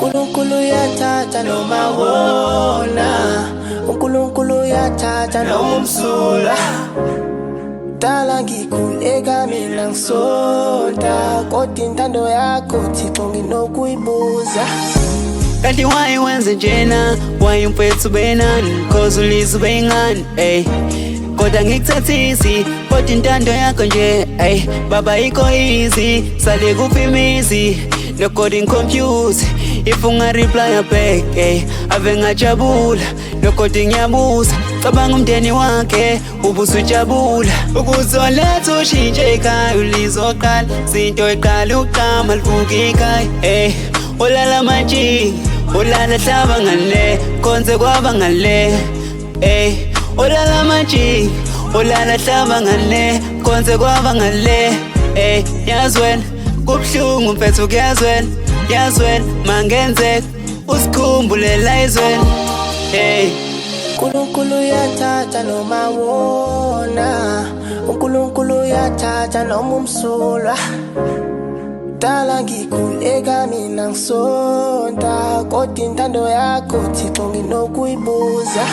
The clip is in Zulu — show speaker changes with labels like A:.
A: uNkulunkulu uyathatha noma wona, uNkulunkulu uyathatha noma umsulwa. Dala ngikhuleka mina ngisonta, kodwa intando yakho Thixo nginokuyibuza.
B: Kanti why wenze njena, why umfethu benani, cause ulize ubengani, ey. Kodwa ngikuthathisi, kodwa intando yakho nje, ey. Baba iko easy, sale kuphi imizi, no coding confuse. If unga-reply back, ey, ave ngajabula, no coding ngiyabuza. Cabanga umndeni wakhe, ubusujabula. Ukuzoletha ushintshe ekhaya, ulizoqala, zinto eqala uqama livuka ekhaya, ey. Olala manje, olala hlaba ngale, konze kwaba ngale, ey. Olala manje, olala hlaba ngale, konze kwaba ngale, ey. Yazwena, kubuhlungu mfethu kuyazwena, yazwena, mangenzeka, usikhumbulela izwena, ey.
A: uNkulunkulu uyathatha noma wona, uNkulunkulu uyathatha noma umsulwa. Dala ngikhuleka mina ngisonta, kodwa intando yakho Thixo nginokuyibuza.